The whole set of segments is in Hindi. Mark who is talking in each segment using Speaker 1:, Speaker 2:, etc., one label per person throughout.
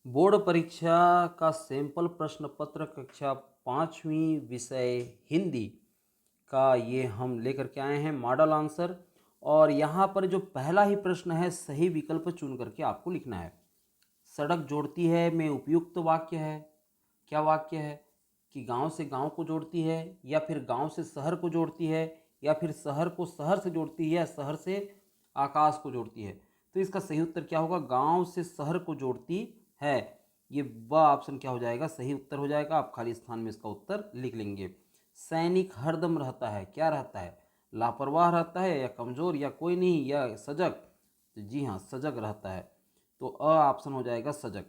Speaker 1: बोर्ड परीक्षा का सैंपल प्रश्न पत्र कक्षा 5वीं विषय हिंदी का ये हम लेकर के आए हैं मॉडल आंसर। और यहाँ पर जो पहला ही प्रश्न है सही विकल्प चुन करके आपको लिखना है। सड़क जोड़ती है में उपयुक्त वाक्य है, क्या वाक्य है कि गांव से गांव को जोड़ती है, या फिर गांव से शहर को जोड़ती है, या फिर शहर को शहर से जोड़ती है, या शहर से आकाश को जोड़ती है। तो इसका सही उत्तर क्या होगा? गांव से शहर को जोड़ती है। ये ब ऑप्शन क्या हो जाएगा? सही उत्तर हो जाएगा। आप खाली स्थान में इसका उत्तर लिख लेंगे। सैनिक हरदम रहता है, क्या रहता है? लापरवाह रहता है, या कमजोर, या कोई नहीं, या सजग? तो जी हाँ, सजग रहता है। तो अ ऑप्शन हो जाएगा सजग।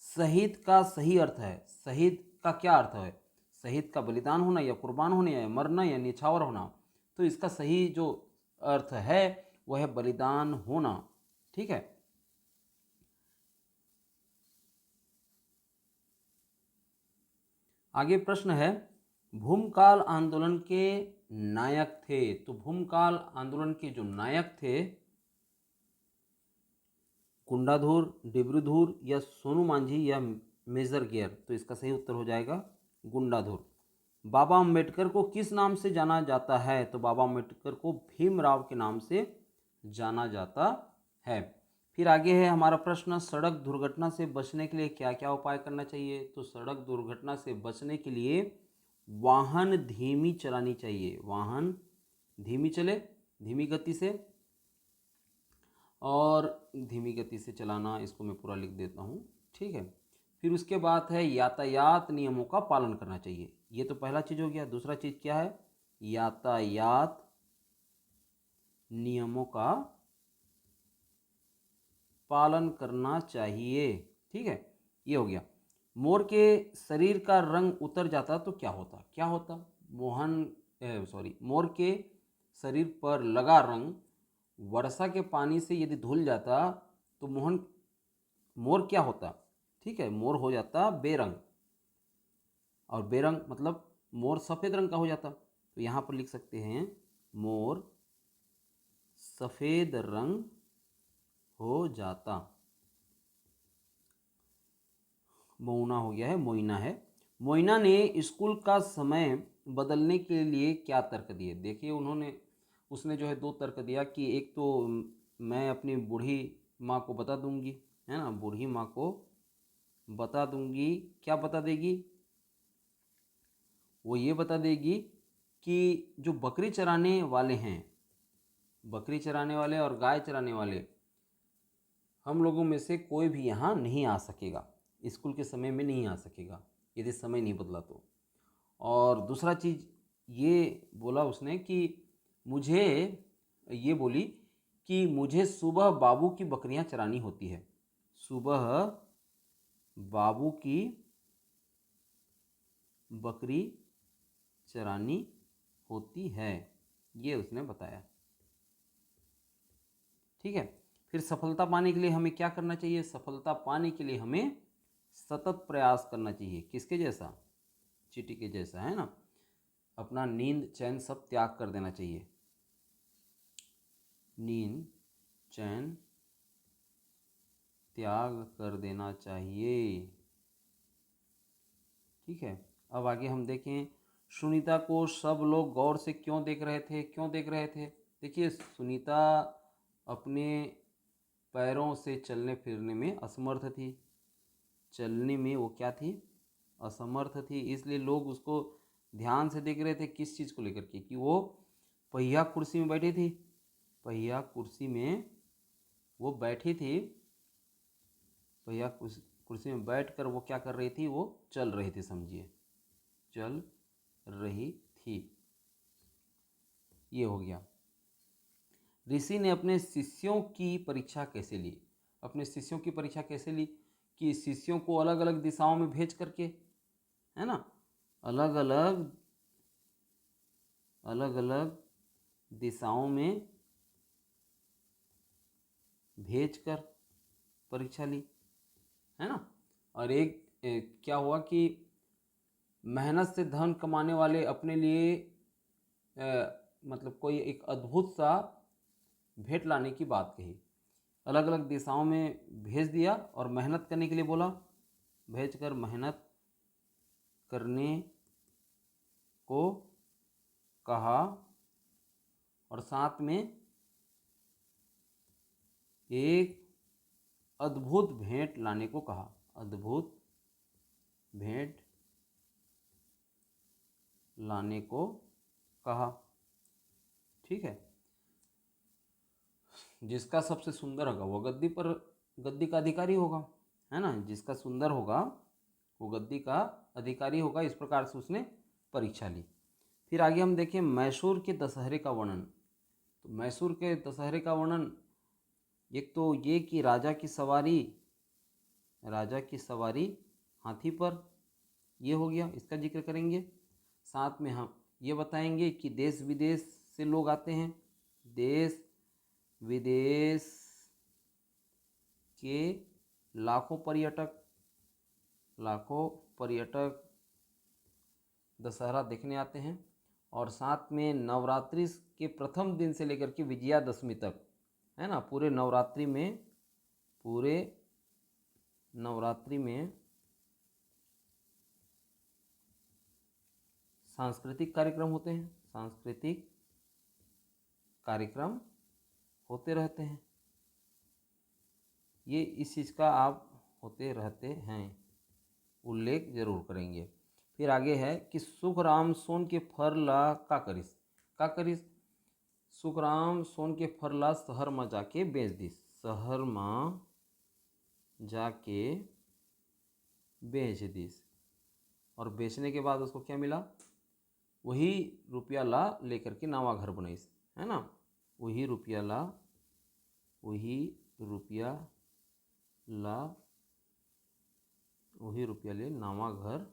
Speaker 1: शहीद का सही अर्थ है, शहीद का क्या अर्थ है? शहीद का बलिदान होना, या कुर्बान होना, या मरना, या निछावर होना। तो इसका सही जो अर्थ है वह है बलिदान होना। ठीक है। आगे प्रश्न है, भूमकाल आंदोलन के नायक थे। तो भूमकाल आंदोलन के जो नायक थे, कुंडाधुर, डिब्रूधुर, या सोनू मांझी, या मेजर गियर। तो इसका सही उत्तर हो जाएगा गुंडाधुर। बाबा अम्बेडकर को किस नाम से जाना जाता है? तो बाबा अम्बेडकर को भीमराव के नाम से जाना जाता है। फिर आगे है हमारा प्रश्न, सड़क दुर्घटना से बचने के लिए क्या क्या उपाय करना चाहिए? तो सड़क दुर्घटना से बचने के लिए वाहन धीमी चलानी चाहिए, वाहन धीमी चले, धीमी गति से। और धीमी गति से चलाना, इसको मैं पूरा लिख देता हूँ। ठीक है। फिर उसके बाद है यातायात नियमों का पालन करना चाहिए। ये तो पहला चीज़ हो गया। दूसरा चीज़ क्या है? यातायात नियमों का पालन करना चाहिए। ठीक है, ये हो गया। मोर के शरीर का रंग उतर जाता तो क्या होता? क्या होता? मोर के शरीर पर लगा रंग वर्षा के पानी से यदि धुल जाता तो मोर क्या होता? ठीक है, मोर हो जाता बेरंग। और बेरंग मतलब मोर सफ़ेद रंग का हो जाता। तो यहाँ पर लिख सकते हैं मोर सफ़ेद रंग हो जाता। मोना हो गया है, मोइना है। मोइना ने स्कूल का समय बदलने के लिए क्या तर्क दिए? देखिए, उसने जो है दो तर्क दिया कि एक तो मैं अपनी बूढ़ी माँ को बता दूंगी, है ना, बूढ़ी माँ को बता दूंगी। क्या बता देगी? वो ये बता देगी कि जो बकरी चराने वाले हैं, बकरी चराने वाले और गाय चराने वाले, हम लोगों में से कोई भी यहाँ नहीं आ सकेगा, स्कूल के समय में नहीं आ सकेगा यदि समय नहीं बदला तो। और दूसरा चीज़ ये बोला उसने कि मुझे ये बोली कि मुझे सुबह बाबू की बकरियां चरानी होती है, सुबह बाबू की बकरी चरानी होती है, ये उसने बताया। ठीक है। फिर सफलता पाने के लिए हमें क्या करना चाहिए? सफलता पाने के लिए हमें सतत प्रयास करना चाहिए। किसके जैसा? चींटी के जैसा, है ना। अपना नींद चैन सब त्याग कर देना चाहिए, नींद चैन त्याग कर देना चाहिए। ठीक है। अब आगे हम देखें, सुनीता को सब लोग गौर से क्यों देख रहे थे? क्यों देख रहे थे? देखिए, सुनीता अपने पैरों से चलने फिरने में असमर्थ थी, चलने में वो क्या थी? असमर्थ थी। इसलिए लोग उसको ध्यान से देख रहे थे। किस चीज़ को लेकर के? कि वो पहिया कुर्सी में बैठी थी, पहिया कुर्सी में वो बैठी थी, पहिया कुर्सी में बैठकर वो क्या कर रही थी? वो चल रही थी, समझिए, चल रही थी। ये हो गया। ऋषि ने अपने शिष्यों की परीक्षा कैसे ली? अपने शिष्यों की परीक्षा कैसे ली? कि शिष्यों को अलग अलग दिशाओं में भेज करके, है ना, अलग अलग अलग अलग दिशाओं में भेज कर परीक्षा ली, है ना। और क्या हुआ कि मेहनत से धन कमाने वाले अपने लिए मतलब कोई एक अद्भुत सा भेंट लाने की बात कही। अलग अलग दिशाओं में भेज दिया और मेहनत करने के लिए बोला, भेजकर मेहनत करने को कहा और साथ में एक अद्भुत भेंट लाने को कहा। अद्भुत भेंट लाने को कहा। ठीक है, जिसका सबसे सुंदर होगा वो गद्दी का अधिकारी होगा, है ना। जिसका सुंदर होगा वो गद्दी का अधिकारी होगा। इस प्रकार से उसने परीक्षा ली। फिर आगे हम देखें मैसूर के दशहरे का वर्णन। तो मैसूर के दशहरे का वर्णन, एक तो ये कि राजा की सवारी हाथी पर, ये हो गया, इसका जिक्र करेंगे। साथ में हम ये बताएंगे कि देश विदेश से लोग आते हैं, देश विदेश के लाखों पर्यटक दशहरा देखने आते हैं। और साथ में नवरात्रि के प्रथम दिन से लेकर के विजयादशमी तक, है ना, पूरे नवरात्रि में सांस्कृतिक कार्यक्रम होते हैं, सांस्कृतिक कार्यक्रम होते रहते हैं। ये इस चीज़ का आप होते रहते हैं उल्लेख जरूर करेंगे। फिर आगे है कि सुखराम सोन के फर ला का करिस। सुखराम सोन के फर ला शहर में जाके बेच दिस। शहर में जाके बेच दिस। और बेचने के बाद उसको क्या मिला? वही रुपया ला लेकर के नवा घर बनाइस, है ना। वही रुपया ले नवा घर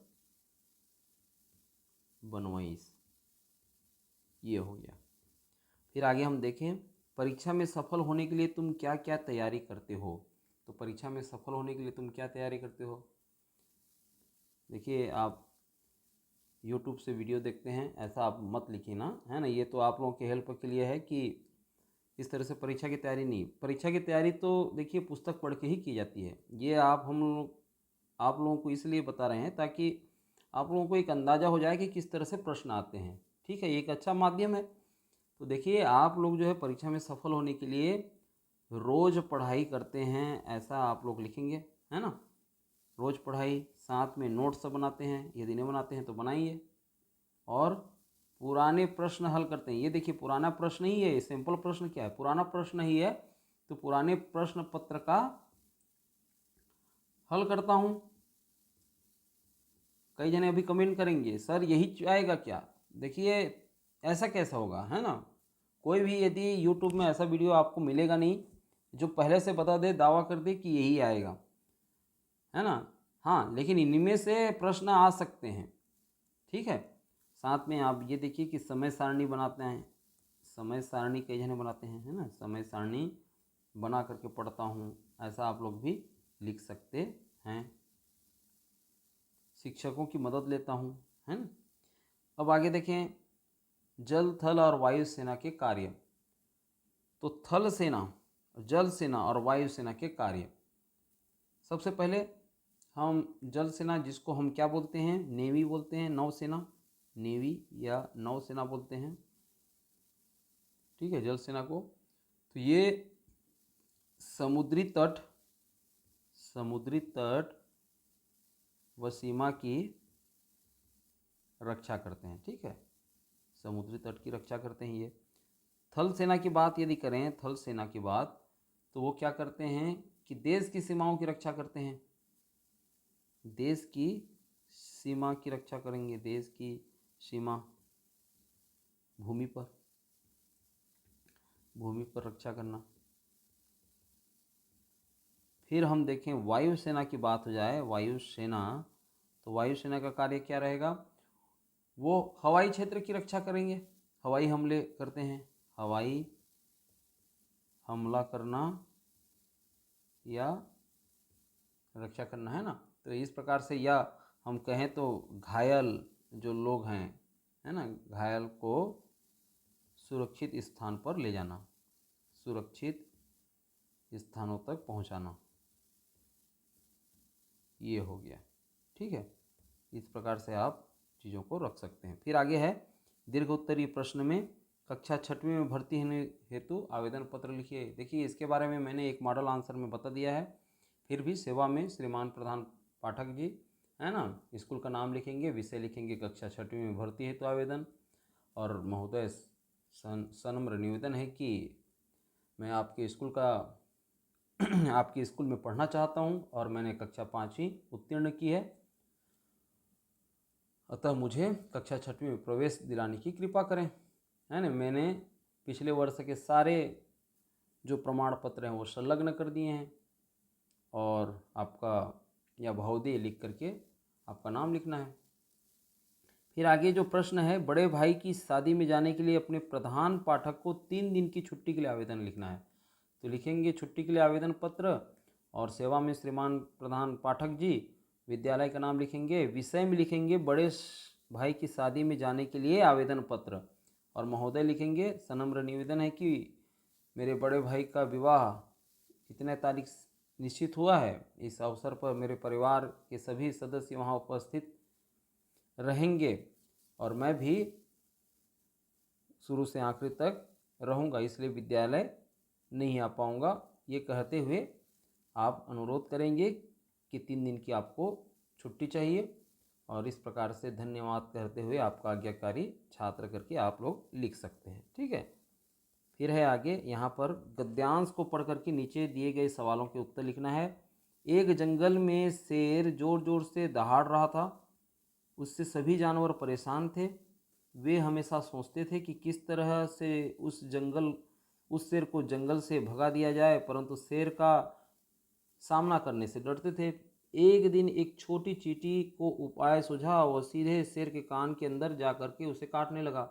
Speaker 1: बनवाइस। ये हो गया। फिर आगे हम देखें परीक्षा में सफल होने के लिए तुम क्या क्या तैयारी करते हो। तो परीक्षा में सफल होने के लिए तुम क्या तैयारी करते हो? देखिए, आप YouTube से वीडियो देखते हैं, ऐसा आप मत लिखिए ना, है ना। ये तो आप लोगों के हेल्प के लिए है कि इस तरह से परीक्षा की तैयारी नहीं। परीक्षा की तैयारी तो देखिए पुस्तक पढ़ के ही की जाती है। ये आप लोगों को इसलिए बता रहे हैं ताकि आप लोगों को एक अंदाज़ा हो जाए कि किस तरह से प्रश्न आते हैं। ठीक है, ये एक अच्छा माध्यम है। तो देखिए, आप लोग जो है परीक्षा में सफल होने के लिए रोज़ पढ़ाई करते हैं, ऐसा आप लोग लिखेंगे, है ना। रोज़ पढ़ाई, साथ में नोट्स बनाते हैं, यदि नहीं बनाते हैं तो बनाइए। और पुराने प्रश्न हल करते हैं। ये देखिए, पुराना प्रश्न ही है, सिंपल प्रश्न क्या है, पुराना प्रश्न ही है। तो पुराने प्रश्न पत्र का हल करता हूँ। कई जने अभी कमेंट करेंगे, सर यही आएगा क्या? देखिए, ऐसा कैसा होगा, है ना। कोई भी यदि YouTube में ऐसा वीडियो आपको मिलेगा नहीं जो पहले से बता दे, दावा कर दे कि यही आएगा, है ना। हाँ, लेकिन इनमें से प्रश्न आ सकते हैं। ठीक है, साथ में आप ये देखिए कि समय सारणी बनाते हैं। समय सारणी कई जने बनाते हैं, है ना। समय सारणी बना करके पढ़ता हूँ, ऐसा आप लोग भी लिख सकते हैं। शिक्षकों की मदद लेता हूँ, है ना। अब आगे देखें जल, थल और वायु सेना के कार्य। तो थल सेना, जल सेना और वायु सेना के कार्य। सबसे पहले हम जल सेना, जिसको हम क्या बोलते हैं, नेवी बोलते हैं, नौसेना, नेवी या नौसेना बोलते हैं। ठीक है, जल सेना को। तो ये समुद्री तट व सीमा की रक्षा करते हैं। ठीक है, समुद्री तट की रक्षा करते हैं ये। थल सेना की बात यदि करें, थल सेना की बात, तो वो क्या करते हैं कि देश की सीमाओं की रक्षा करते हैं। देश की सीमा की रक्षा करेंगे, देश की सीमा, भूमि पर रक्षा करना। फिर हम देखें वायुसेना की बात हो जाए, वायुसेना, तो वायुसेना का कार्य क्या रहेगा? वो हवाई क्षेत्र की रक्षा करेंगे, हवाई हमले करते हैं, हवाई हमला करना या रक्षा करना, है ना। तो इस प्रकार से, या हम कहें तो घायल जो लोग हैं, है ना, घायल को सुरक्षित स्थान पर ले जाना, सुरक्षित स्थानों तक पहुंचाना। ये हो गया, ठीक है। इस प्रकार से आप चीज़ों को रख सकते हैं। फिर आगे है दीर्घ उत्तरीय प्रश्न में कक्षा 6वीं में भर्ती होने हेतु आवेदन पत्र लिखिए। देखिए इसके बारे में मैंने एक मॉडल आंसर में बता दिया है। फिर भी सेवा में श्रीमान प्रधान पाठक जी, है ना, स्कूल का नाम लिखेंगे, विषय लिखेंगे कक्षा 6वीं में भर्ती हेतु आवेदन, और महोदय सनम्र निवेदन है कि मैं आपके स्कूल का आपके स्कूल में पढ़ना चाहता हूँ और मैंने कक्षा 5वीं उत्तीर्ण की है, अतः मुझे कक्षा 6वीं में प्रवेश दिलाने की कृपा करें, है ना। मैंने पिछले वर्ष के सारे जो प्रमाण पत्र हैं वो संलग्न कर दिए हैं, और आपका या भवदीय लिख करके आपका नाम लिखना है। फिर आगे जो प्रश्न है, बड़े भाई की शादी में जाने के लिए अपने प्रधान पाठक को 3 दिन की छुट्टी के लिए आवेदन लिखना है। तो लिखेंगे छुट्टी के लिए आवेदन पत्र, और सेवा में श्रीमान प्रधान पाठक जी, विद्यालय का नाम लिखेंगे, विषय में लिखेंगे बड़े भाई की शादी में जाने के लिए आवेदन पत्र, और महोदय लिखेंगे सनम्र निवेदन है कि मेरे बड़े भाई का विवाह इतने तारीख निश्चित हुआ है। इस अवसर पर मेरे परिवार के सभी सदस्य वहाँ उपस्थित रहेंगे और मैं भी शुरू से आखिरी तक रहूँगा, इसलिए विद्यालय नहीं आ पाऊँगा। ये कहते हुए आप अनुरोध करेंगे कि 3 दिन की आपको छुट्टी चाहिए, और इस प्रकार से धन्यवाद कहते हुए आपका आज्ञाकारी छात्र करके आप लोग लिख सकते हैं, ठीक है। फिर है आगे, यहाँ पर गद्यांश को पढ़ करके नीचे दिए गए सवालों के उत्तर लिखना है। एक जंगल में शेर जोर जोर से दहाड़ रहा था, उससे सभी जानवर परेशान थे। वे हमेशा सोचते थे कि किस तरह से उस शेर को जंगल से भगा दिया जाए, परंतु शेर का सामना करने से डरते थे। एक दिन एक छोटी चींटी को उपाय सूझा, वह सीधे शेर के कान के अंदर जा करके उसे काटने लगा।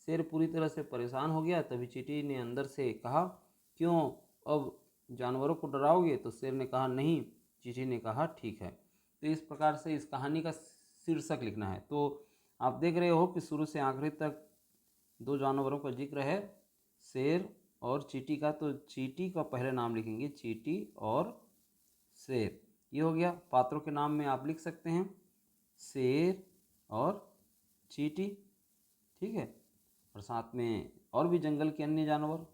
Speaker 1: शेर पूरी तरह से परेशान हो गया। तभी चींटी ने अंदर से कहा, क्यों अब जानवरों को डराओगे? तो शेर ने कहा, नहीं। चींटी ने कहा, ठीक है। तो इस प्रकार से इस कहानी का शीर्षक लिखना है। तो आप देख रहे हो कि शुरू से आखिरी तक 2 जानवरों का जिक्र है, शेर और चींटी का। तो चींटी का पहले नाम लिखेंगे, चींटी और शेर। ये हो गया। पात्रों के नाम में आप लिख सकते हैं शेर और चींटी, ठीक है। और साथ में और भी जंगल के अन्य जानवर,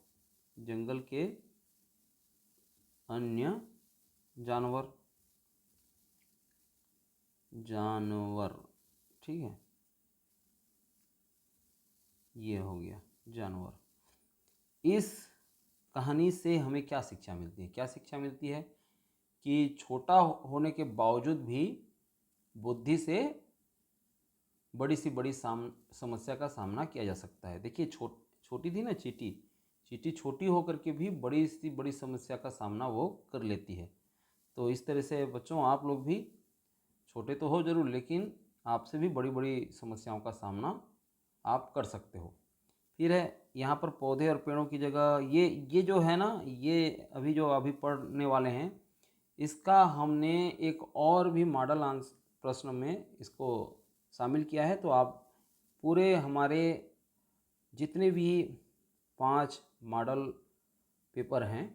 Speaker 1: ठीक है। ये हो गया जानवर। इस कहानी से हमें क्या शिक्षा मिलती है? क्या शिक्षा मिलती है कि छोटा होने के बावजूद भी बुद्धि से बड़ी से बड़ी समस्या का सामना किया जा सकता है। देखिए छोटी थी ना चींटी छोटी होकर के भी बड़ी सी बड़ी समस्या का सामना वो कर लेती है। तो इस तरह से बच्चों, आप लोग भी छोटे तो हो जरूर, लेकिन आपसे भी बड़ी बड़ी समस्याओं का सामना आप कर सकते हो। फिर है यहाँ पर पौधे और पेड़ों की जगह ये जो है ना, ये अभी पढ़ने वाले हैं, इसका हमने एक और भी मॉडल आंसर प्रश्न में इसको शामिल किया है। तो आप पूरे हमारे जितने भी 5 मॉडल पेपर हैं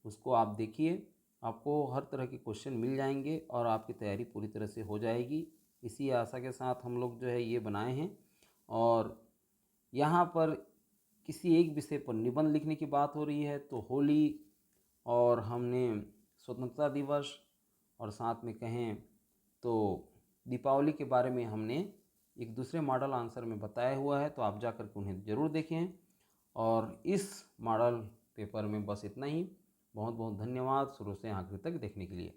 Speaker 1: उसको आप देखिए, आपको हर तरह के क्वेश्चन मिल जाएंगे और आपकी तैयारी पूरी तरह से हो जाएगी। इसी आशा के साथ हम लोग जो है ये बनाए हैं। और यहाँ पर किसी एक विषय पर निबंध लिखने की बात हो रही है, तो होली और हमने स्वतंत्रता दिवस और साथ में कहें तो दीपावली के बारे में हमने एक दूसरे मॉडल आंसर में बताया हुआ है, तो आप जाकर के उन्हें ज़रूर देखें। और इस मॉडल पेपर में बस इतना ही। बहुत बहुत धन्यवाद शुरू से आखिर तक देखने के लिए।